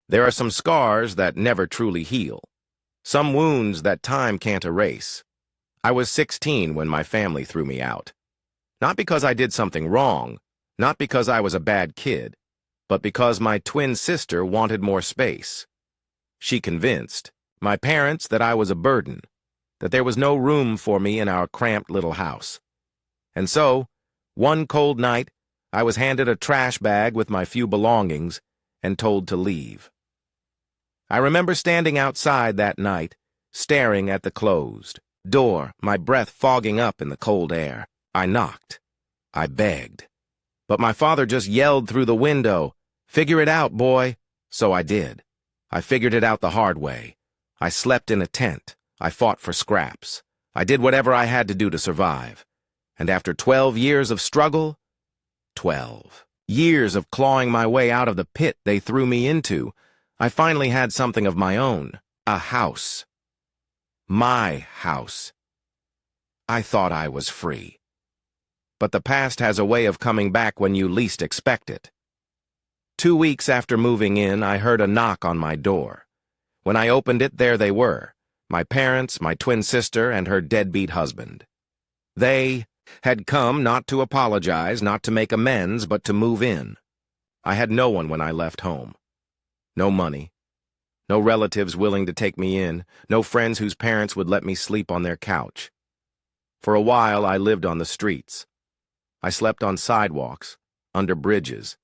There are some scars that never truly heal, some wounds that time can't erase. I was 16 when my family threw me out. Not because I did something wrong, not because I was a bad kid, but because my twin sister wanted more space. She convinced my parents that I was a burden, that there was no room for me in our cramped little house. And so, one cold night, I was handed a trash bag with my few belongings and told to leave. I remember standing outside that night, staring at the closed door, my breath fogging up in the cold air. I knocked. I begged. But my father just yelled through the window, "Figure it out, boy." So I did. I figured it out the hard way. I slept in a tent. I fought for scraps. I did whatever I had to do to survive. And after 12 years of struggle, 12 years of clawing my way out of the pit they threw me into, I finally had something of my own, a house. My house. I thought I was free. But the past has a way of coming back when you least expect it. 2 weeks after moving in, I heard a knock on my door. When I opened it, there they were, my parents, my twin sister, and her deadbeat husband. They had come not to apologize, not to make amends, but to move in. I had no one when I left home. No money. No relatives willing to take me in. No friends whose parents would let me sleep on their couch. For a while, I lived on the streets. I slept on sidewalks, under bridges,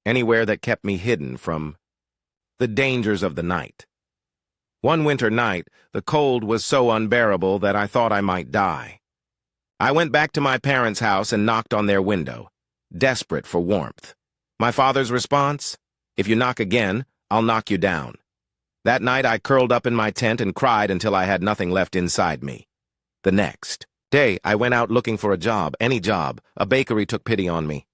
anywhere that kept me hidden from the dangers of the night. One winter night, the cold was so unbearable that I thought I might die. I went back to my parents' house and knocked on their window, desperate for warmth. My father's response? "If you knock again, I'll knock you down." That night I curled up in my tent and cried until I had nothing left inside me. The next day I went out looking for a job, any job. A bakery took pity on me.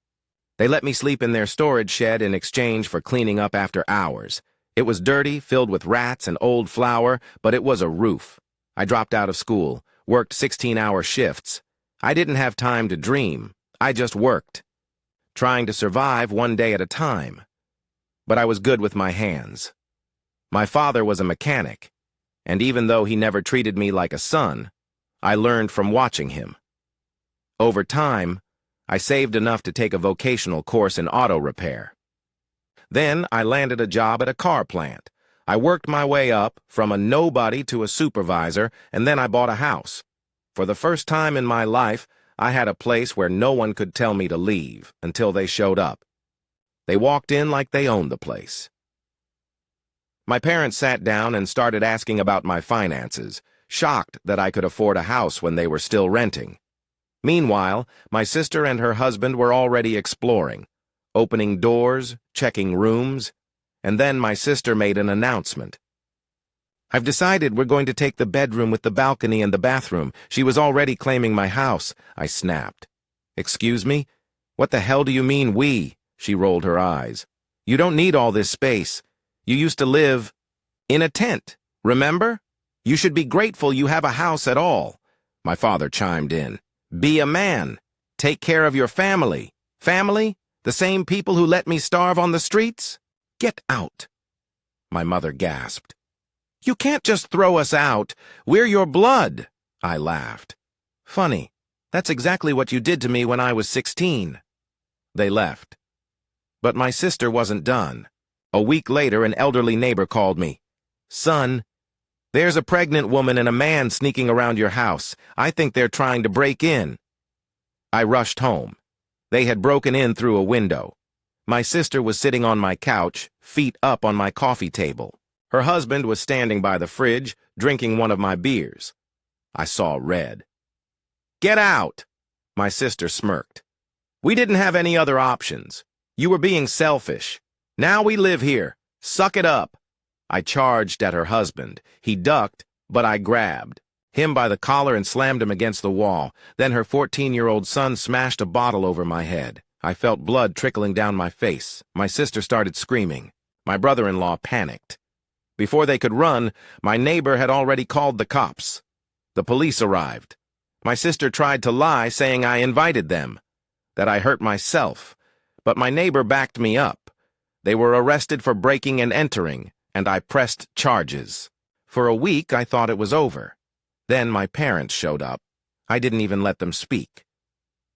They let me sleep in their storage shed in exchange for cleaning up after hours. It was dirty, filled with rats and old flour, but it was a roof. I dropped out of school, worked 16-hour shifts. I didn't have time to dream. I just worked, trying to survive one day at a time. But I was good with my hands. My father was a mechanic, and even though he never treated me like a son, I learned from watching him. Over time, I saved enough to take a vocational course in auto repair. Then I landed a job at a car plant. I worked my way up from a nobody to a supervisor, and then I bought a house. For the first time in my life, I had a place where no one could tell me to leave until they showed up. They walked in like they owned the place. My parents sat down and started asking about my finances, shocked that I could afford a house when they were still renting. Meanwhile, my sister and her husband were already exploring, opening doors, checking rooms, and then my sister made an announcement. "I've decided we're going to take the bedroom with the balcony and the bathroom. She was already claiming my house," I snapped. "Excuse me? What the hell do you mean, we?" She rolled her eyes. "You don't need all this space. You used to live in a tent, remember? You should be grateful you have a house at all." My father chimed in. "Be a man. Take care of your family." "Family? The same people who let me starve on the streets? Get out." My mother gasped. "You can't just throw us out. We're your blood." I laughed. "Funny. That's exactly what you did to me when I was 16. They left. But my sister wasn't done. A week later, an elderly neighbor called me. "Son, there's a pregnant woman and a man sneaking around your house. I think they're trying to break in." I rushed home. They had broken in through a window. My sister was sitting on my couch, feet up on my coffee table. Her husband was standing by the fridge, drinking one of my beers. I saw red. "Get out!" My sister smirked. "We didn't have any other options. You were being selfish. Now we live here. Suck it up." I charged at her husband. He ducked, but I grabbed him by the collar and slammed him against the wall. Then her 14-year-old son smashed a bottle over my head. I felt blood trickling down my face. My sister started screaming. My brother-in-law panicked. Before they could run, my neighbor had already called the cops. The police arrived. My sister tried to lie, saying I invited them, that I hurt myself, but my neighbor backed me up. They were arrested for breaking and entering, and I pressed charges. For a week, I thought it was over. Then my parents showed up. I didn't even let them speak.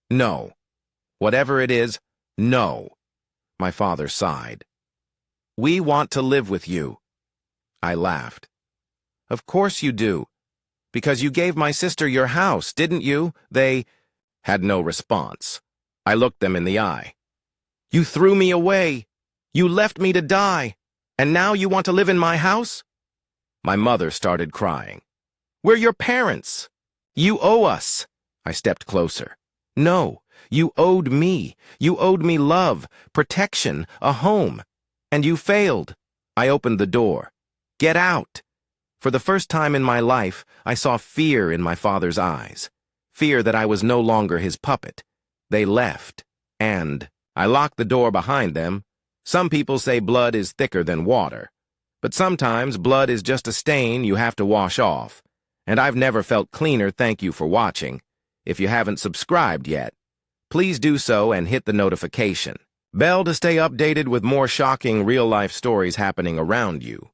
No. Whatever it is, no. My father sighed. We want to live with you. I laughed. Of course you do. Because you gave my sister your house, didn't you? They had no response. I looked them in the eye. You threw me away. You left me to die. And now you want to live in my house? My mother started crying. We're your parents. You owe us. I stepped closer. No, you owed me. You owed me love, protection, a home. And you failed. I opened the door. Get out. For the first time in my life, I saw fear in my father's eyes. Fear that I was no longer his puppet. They left, and I locked the door behind them. Some people say blood is thicker than water, but sometimes blood is just a stain you have to wash off. And I've never felt cleaner. Thank you for watching. If you haven't subscribed yet, please do so and hit the notification bell to stay updated with more shocking real-life stories happening around you.